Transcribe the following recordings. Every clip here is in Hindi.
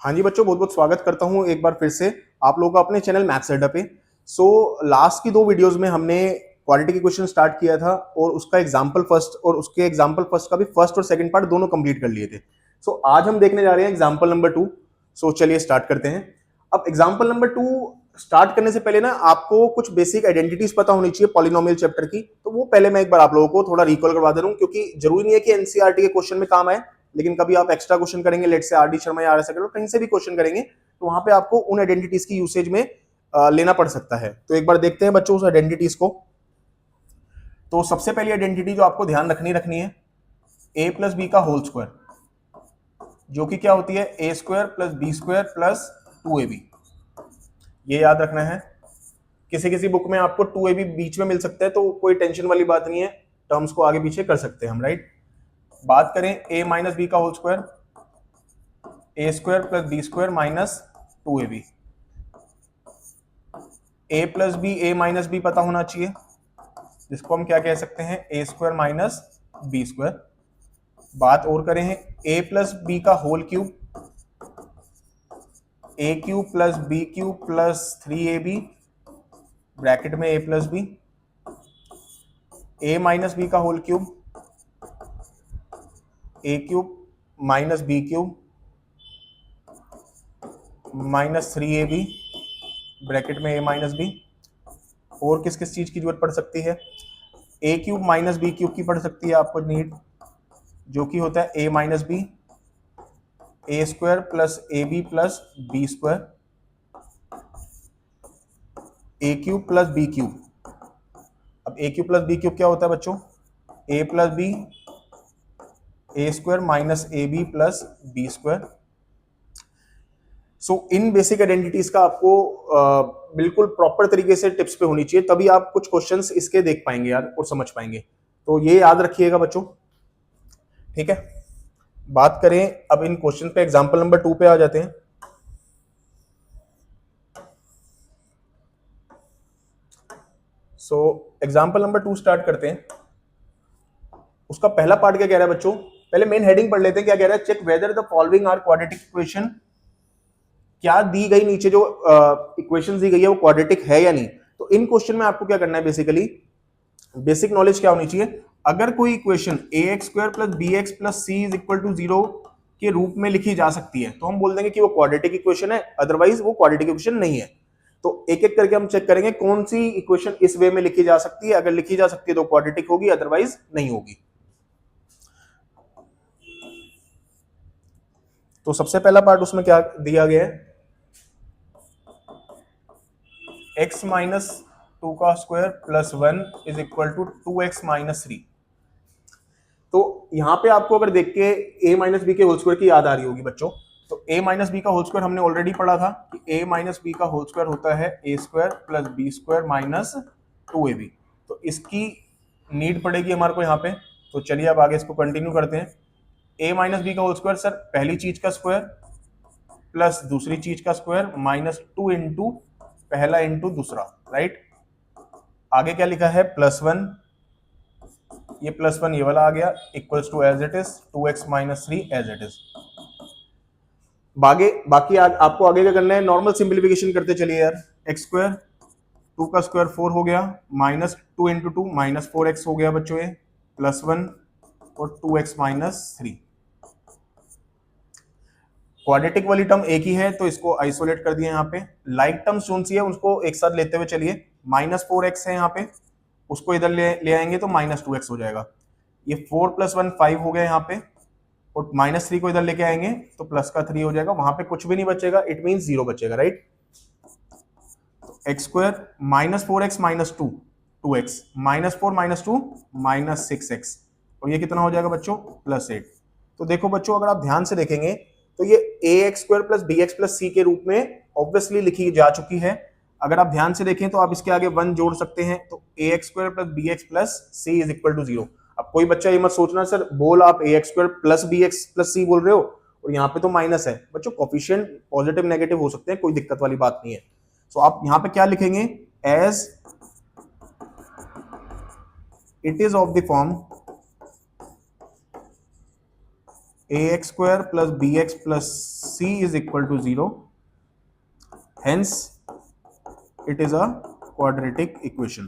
हाँ जी बच्चों, बहुत बहुत स्वागत करता हूँ एक बार फिर से आप लोगों का अपने चैनल मैथ्स अड्डा पे। लास्ट की 2 वीडियोस में हमने क्वालिटी के क्वेश्चन स्टार्ट किया था और उसका एग्जाम्पल फर्स्ट और उसके एग्जाम्पल फर्स्ट का भी फर्स्ट और सेकंड पार्ट दोनों कंप्लीट कर लिए थे। आज हम देखने जा रहे हैं एग्जाम्पल नंबर 2। चलिए स्टार्ट करते हैं। अब एग्जाम्पल नंबर 2 स्टार्ट करने से पहले ना आपको कुछ बेसिक आइडेंटिटीज पता होनी चाहिए पॉलिनोमियल चैप्टर की, तो वो पहले मैं एक बार आप लोगों को थोड़ा रिकॉल करवा दे रहा हूँ, क्योंकि जरूरी नहीं है कि एनसीईआरटी के क्वेश्चन में काम आए, लेकिन कभी आप एक्स्ट्रा क्वेश्चन करेंगे, लेट से आरडी शर्मा या आर एस अग्रवाल कहीं से भी क्वेश्चन करेंगे, तो वहां पे आपको उन आइडेंटिटीज की यूसेज में लेना पड़ सकता है। तो एक बार देखते हैं बच्चों उस आइडेंटिटीज को। तो सबसे पहली आइडेंटिटी जो आपको ध्यान रखनी है, ए प्लस बी का होल स्क्वायर, जो कि क्या होती है A square plus B square plus 2ab। ये याद रखना है। किसी किसी बुक में आपको 2ab बीच में मिल सकता है, तो कोई टेंशन वाली बात नहीं है, टर्म्स को आगे पीछे कर सकते हैं हम, राइट। बात करें ए माइनस बी का whole square, A square plus B square minus 2ab। A plus B A minus B पता होना चाहिए, जिसको हम क्या कह सकते हैं A square minus B square. बात और करें ए प्लस बी का whole cube, A cube plus B cube plus 3ab bracket में A plus B. A minus B का whole cube, A cube minus B cube minus 3ab bracket में ए माइनस बी। और किस किस चीज की जरूरत पड़ सकती है, ए क्यूब माइनस बी क्यूब की पड़ सकती है आपको नीड, जो कि होता है A minus B, A square plus A B plus B square, A cube plus B cube. अब A cube plus B cube क्या होता है बच्चों, A plus B, A square minus A B plus B square. इन बेसिक आइडेंटिटीज का आपको बिल्कुल प्रॉपर तरीके से टिप्स पे होनी चाहिए, तभी आप कुछ क्वेश्चंस इसके देख पाएंगे यार और समझ पाएंगे। तो ये याद रखिएगा बच्चों, ठीक है। बात करें अब इन क्वेश्चन पे, एग्जांपल नंबर 2 पे आ जाते हैं। एग्जांपल नंबर 2 स्टार्ट करते हैं। उसका पहला पार्ट क्या कह रहा है बच्चों, पहले मेन हेडिंग पढ़ लेते हैं। क्या कह रहा है, check whether the following are quadratic equation. क्या दी गई नीचे जो इक्वेशन दी गई है वो क्वाड्रेटिक है या नहीं। तो इन क्वेश्चन में आपको क्या करना है, बेसिकली बेसिक नॉलेज क्या होनी चाहिए, अगर कोई equation A X square plus B X plus C is equal to 0 के रूप में लिखी जा सकती है, तो हम बोल देंगे कि वो क्वाड्रेटिक इक्वेशन है, अदरवाइज वो क्वाड्रेटिक इक्वेशन नहीं है। तो एक एक करके हम चेक करेंगे कौन सी इक्वेशन इस वे में लिखी जा सकती है। अगर लिखी जा सकती है तो क्वाड्रेटिक होगी, अदरवाइज नहीं होगी। तो सबसे पहला पार्ट उसमें क्या दिया गया है, x माइनस 2 का square plus 1 is equal to 2x minus 3। तो यहां पे आपको अगर देख के a माइनस बी के होल स्क्वायर की याद आ रही होगी बच्चों, तो a माइनस बी का होल स्क्वायर हमने ऑलरेडी पढ़ा था कि a माइनस बी का होल स्क्वायर होता है a square plus B square minus 2ab। तो इसकी नीड पड़ेगी हमारे को यहाँ पे। तो चलिए अब आगे इसको कंटिन्यू करते हैं। a माइनस बी का होल स्क्वायर, सर पहली चीज का स्क्वायर प्लस दूसरी चीज का स्क्वायर माइनस 2 इंटू पहला इंटू दूसरा, राइट। आगे क्या लिखा है, प्लस 1, ये प्लस 1 ये वाला आ गया, equals to as it is 2x minus 3 as it is. बाकी आपको आगे क्या करना है, नॉर्मल सिंप्लीफिकेशन करते चलिए यार। एक्स स्क्वायर 2 का स्क्वायर 4 हो गया, माइनस 2 इंटू 2 माइनस 4x हो गया बच्चों, ये प्लस 1 और 2x माइनस 3। क्वाड्रेटिक वाली टर्म एक ही है तो इसको आइसोलेट कर दिया यहाँ पे। लाइक टर्म्स कौन सी है उसको एक साथ लेते हुए चलिए, माइनस 4x है यहाँ पे, उसको इधर ले आएंगे तो माइनस 2x हो जाएगा। ये 4 प्लस 1 5 हो गया यहाँ पे, और माइनस 3 को इधर लेके आएंगे तो प्लस का 3 हो जाएगा, वहां पे कुछ भी नहीं बचेगा, इट मीन 0 बचेगा, right. X square minus 4x minus 2 2x minus 4 minus 2 minus 6x, और ये कितना हो जाएगा बच्चों, प्लस 8। तो देखो बच्चों, अगर आप ध्यान से देखेंगे तो ये A X square plus B X plus C के रूप में ऑब्वियसली लिखी जा चुकी है। अगर आप ध्यान से देखें तो आप इसके आगे 1 जोड़ सकते हैं, तो A X square plus B X plus C is equal to 0। अब कोई बच्चा ये मत सोचना सर बोल आप A X square plus B X plus C बोल रहे हो और यहाँ पे तो माइनस है। बच्चों कोफिशिएंट पॉजिटिव नेगेटिव हो सकते हैं, कोई दिक्कत वाली बात नहीं है। तो आप यहाँ पे क्या लिखेंगे, as it is of the form ax square plus bx plus c is equal to 0, hence it is a quadratic equation.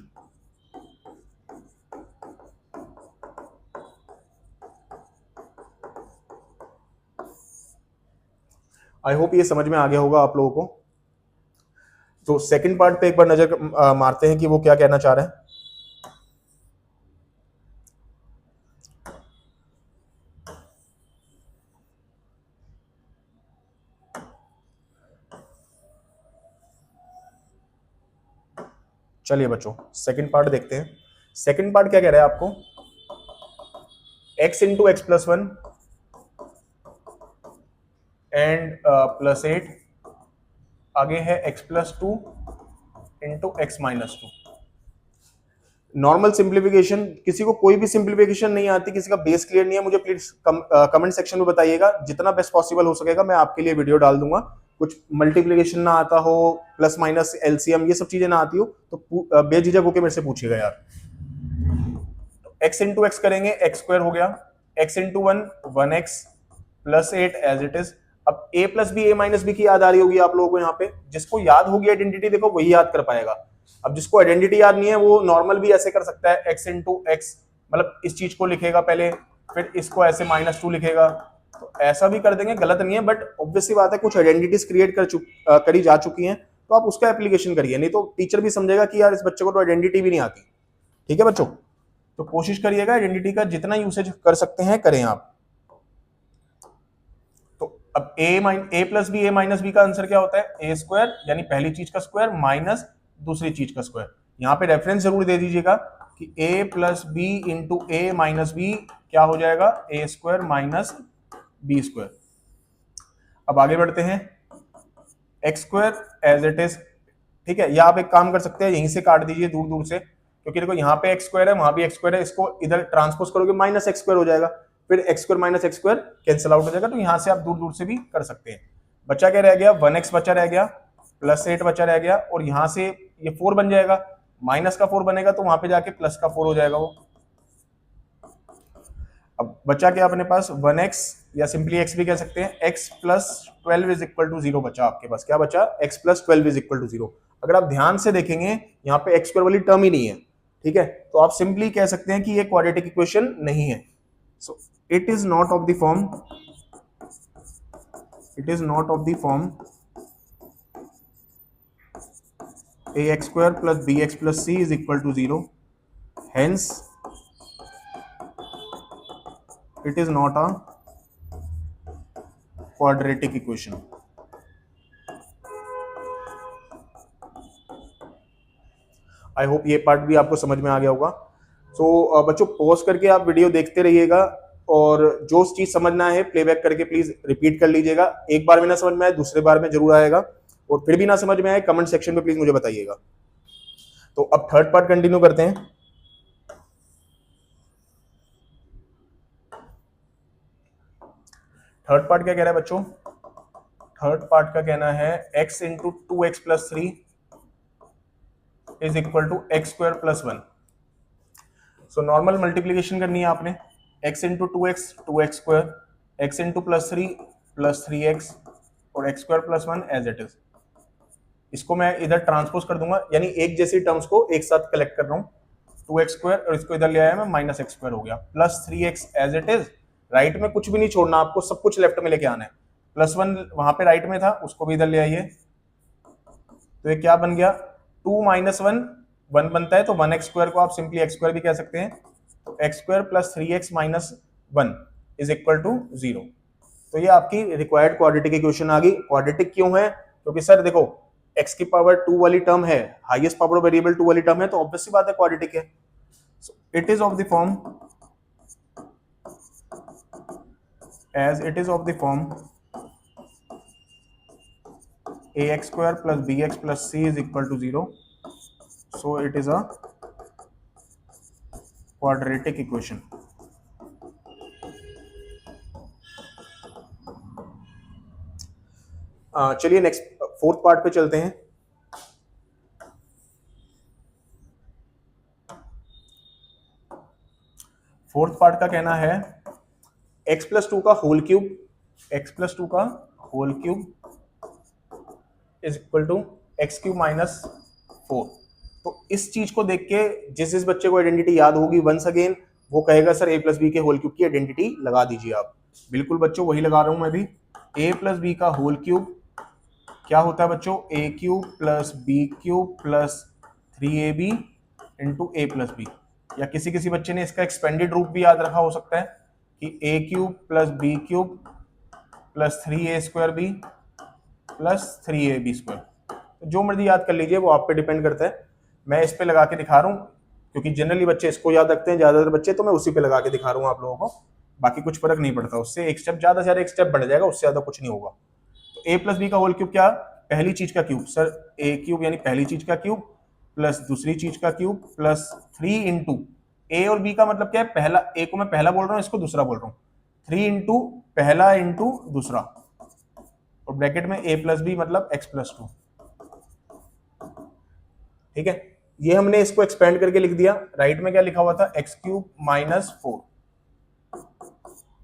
I hope ये समझ में आ गया होगा आप लोगों को। तो सेकंड पार्ट पे एक बार नजर मारते हैं कि वो क्या कहना चाह रहे हैं। चलिए बच्चों सेकंड पार्ट देखते हैं। सेकंड पार्ट क्या कह रहा है आपको, x into X plus one and plus eight, आगे है x plus two into X minus two. Normal simplification, किसी को कोई भी सिंप्लीफिकेशन नहीं आती, किसी का बेस क्लियर नहीं है, मुझे प्लीज कमेंट सेक्शन में बताइएगा, जितना बेस्ट पॉसिबल हो सकेगा मैं आपके लिए वीडियो डाल दूंगा। कुछ मल्टीप्लिकेशन ना आता हो, प्लस माइनस एलसीएम ये सब चीजें ना आती हो तो बेझिझक होकर मेरे से पूछिएगा यार। x इंटू एक्स करेंगे, एक्स स्क्वायर हो गया, x into one, one X plus eight as it is. अब a plus B, a minus B की याद आ रही होगी आप लोगों को यहाँ पे, जिसको याद होगी आइडेंटिटी देखो वही याद कर पाएगा। अब जिसको आइडेंटिटी याद नहीं है वो नॉर्मल भी ऐसे कर सकता है, x इंटू एक्स, मतलब इस चीज को लिखेगा पहले, फिर इसको ऐसे माइनस टू लिखेगा, तो ऐसा भी कर देंगे, गलत नहीं है, बट ऑब्वियसली बात है कुछ आइडेंटिटीज क्रिएट करी जा चुकी हैं, तो आप उसका एप्लीकेशन करिए, नहीं तो टीचर भी समझेगा कि यार इस बच्चे को तो आइडेंटिटी भी नहीं आती। ठीक है बच्चों, तो कोशिश करिएगा आइडेंटिटी का जितना यूसेज कर सकते हैं करें आप। तो अब ए plus B, A minus B का आंसर क्या होता है, ए स्क्वायर, यानी पहली चीज का स्क्वायर माइनस दूसरी चीज का स्क्वायर। यहाँ पे रेफरेंस जरूर दे दीजिएगा कि A plus B into A minus B क्या हो जाएगा, A square minus B square. अब आगे बढ़ते हैं, X square as it is, ठीक है, या आप एक काम कर सकते हैं यहीं से काट दीजिए दूर दूर से, क्योंकि देखो यहाँ पे एक्स स्क्वायर है, वहां भी एक्स स्क्वायर है, इसको इधर ट्रांसपोज करोगे माइनस एक्स स्क्वायर हो जाएगा, फिर x square minus x square cancel out हो जाएगा, तो यहाँ से आप दूर दूर से भी कर सकते हैं। बच्चा क्या रह गया, वन एक्स बचा रह गया, प्लस एट बचा रह गया, और यहाँ से ये फोर बन जाएगा, माइनस का फोर बनेगा तो वहां पे जाके प्लस का फोर हो जाएगा वो। अब बचा क्या अपने पास, वन एक्स, या सिंपली एक्स भी कह सकते हैं, X plus twelve is equal to zero बचा आपके पास, क्या बचा, X plus twelve is equal to zero. अगर आप ध्यान से देखेंगे यहाँ पे एक्स स्क्वायर वाली टर्म ही नहीं है, ठीक है, तो आप सिंपली कह सकते हैं कि ये क्वाड्रेटिक इक्वेशन नहीं है। So it is not of the form, it is not of the form A X square plus B X plus C is equal to zero, hence it is not a quadratic equation. I hope ये पार्ट भी आपको समझ में आ गया होगा। सो बच्चों पॉज करके आप वीडियो देखते रहिएगा, और जो चीज समझना है प्लेबैक करके प्लीज रिपीट कर लीजिएगा। एक बार में ना समझ में आए दूसरे बार में जरूर आएगा, और फिर भी ना समझ में आए कमेंट सेक्शन में प्लीज मुझे बताइएगा। तो अब थर्ड पार्ट कंटिन्यू करते हैं। थर्ड पार्ट क्या कह रहा है बच्चों, थर्ड पार्ट का कहना है x into two X plus three is equal to X square plus one. So normal multiplication करनी है आपने, x into two X square, X into plus three X, और X square plus one as it is. इसको मैं इधर ट्रांसपोज कर दूंगा, यानी एक जैसी टर्म्स को एक साथ कलेक्ट कर रहा हूँ, टू एक्स स्क्वायर, और इसको इधर ले आया मैं, माइनस एक्स स्क्वायर हो गया, plus three X as it is. Right में कुछ भी नहीं छोड़ना आपको, सब कुछ लेफ्ट में लेके आना है। प्लस वन वहां पे राइट में था, उसको भी इधर ले आइए, तो ये क्या बन गया, टू माइनस वन, वन बनता है, तो वन एक्स स्क्वायर को आप सिंपली एक्स स्क्वायर भी कह सकते हैं, तो x square plus three x minus one is equal to zero. तो ये आपकी रिक्वायर्ड क्वाड्रेटिक इक्वेशन आ गई। क्वाड्रेटिक क्यों है, क्योंकि सर देखो x की पावर टू वाली टर्म है, हाईएस्ट पावर वेरिएबल टू वाली टर्म है, तो ऑब्वियसली बात है क्वाड्रेटिक है। It is of the form, as it is of the form ax square plus bx plus c is equal to 0, so it is a quadratic equation. चलिए नेक्स्ट फोर्थ पार्ट पे चलते हैं। फोर्थ पार्ट का कहना है एक्स प्लस टू का whole cube, X plus two का whole cube is equal to X cube minus 4। तो इस चीज को देख के जिस बच्चे को आइडेंटिटी याद होगी वंस अगेन वो कहेगा सर ए प्लस बी के होल क्यूब की आइडेंटिटी लगा दीजिए आप। बिल्कुल बच्चों वही लगा रहा हूं मैं भी। ए प्लस बी का होल क्यूब क्या होता है बच्चों, A cube plus B cube plus 3ab into A plus B, या किसी किसी बच्चे ने इसका एक्सपेंडेड रूप भी याद रखा हो सकता है कि A cube plus B cube plus 3a² plus 3ab²। तो जो मर्जी याद कर लीजिए, वो आप पे डिपेंड करता है। मैं इस पे लगा के दिखा रहा हूँ क्योंकि जनरली बच्चे इसको याद रखते हैं ज्यादातर बच्चे, तो मैं उसी पे लगा के दिखा रहा हूँ आप लोगों को। बाकी कुछ फर्क नहीं पड़ता, उससे एक स्टेप ज्यादा से ज्यादा एक स्टेप बढ़ जाएगा, उससे ज्यादा कुछ नहीं होगा। तो ए प्लस बी का होल क्यूब क्या, पहली चीज का क्यूब सर, ए क्यूब यानी पहली चीज का क्यूब प्लस दूसरी चीज का क्यूब प्लस 3 इंटू ए और बी का मतलब क्या है, पहला ए को मैं पहला बोल रहा हूँ, इसको दूसरा बोल रहा हूँ, 3 इंटू पहला इंटू दूसरा, और ब्रैकेट में ए प्लस बी मतलब एक्स प्लस 2। ठीक है, ये हमने इसको एक्सपेंड करके लिख दिया। राइट में क्या लिखा हुआ था, एक्स क्यूब माइनस 4।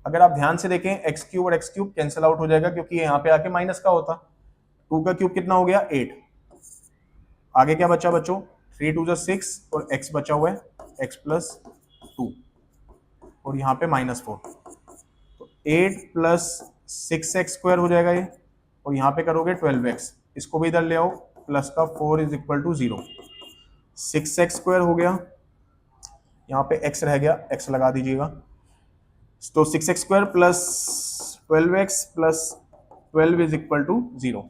अगर आप ध्यान से देखें एक्स क्यूब और एक्स क्यूब कैंसिल आउट हो जाएगा क्योंकि यहाँ पे आके माइनस का होता। 2 का क्यूब कितना हो गया 8, आगे क्या बचा बच्चों 3 2 6 और x बचा हुआ है x प्लस 2 और यहाँ पे माइनस 4, तो 8 प्लस 6x² हो जाएगा ये, और यहाँ पे करोगे 12x, इसको भी इधर ले आओ, प्लस का 4 इज इक्वल टू 0, 6x² हो गया, यहाँ पे x रह गया, x लगा दीजिएगा, तो 6x² plus 12x plus 12 is equal to 0।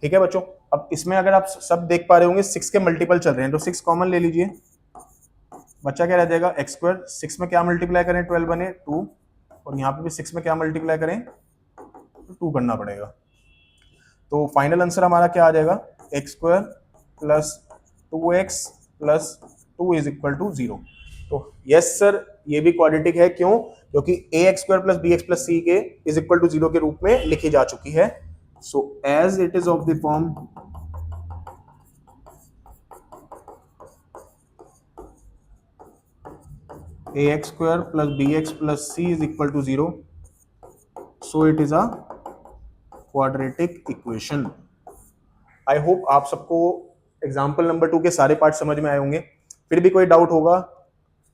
ठीक है बच्चों, अब इसमें अगर आप सब देख पा रहे होंगे 6 के मल्टीपल चल रहे हैं, तो 6 कॉमन ले लीजिए, बच्चा क्या रह जाएगा x²। 6 में क्या मल्टीप्लाई करें 12 बने 2, और यहाँ पे भी 6 में क्या मल्टीप्लाई करें तो 2 करना पड़ेगा। तो फाइनल आंसर हमारा क्या आ जाएगा, x² plus 2x plus 2 is equal to 0। तो यस सर, ये भी क्वाड्रेटिक है, क्यों, क्योंकि ax² plus bx plus c के इज इक्वल टू 0 के रूप में लिखी जा चुकी है। So as it is of the form ax² plus bx plus c is equal to 0, so it is a quadratic equation. I hope आप सबको एग्जाम्पल नंबर 2 के सारे पार्ट समझ में आए होंगे। फिर भी कोई डाउट होगा,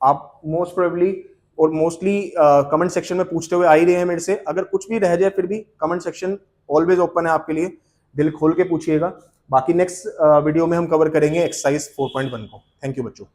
आप मोस्ट प्रोबेबली और मोस्टली कमेंट सेक्शन में पूछते हुए आ ही रहे हैं मेरे से। अगर कुछ भी रह जाए फिर भी कमेंट सेक्शन ऑलवेज ओपन है आपके लिए, दिल खोल के पूछिएगा। बाकी नेक्स्ट वीडियो में हम कवर करेंगे एक्सरसाइज 4.1 को। थैंक यू बच्चों।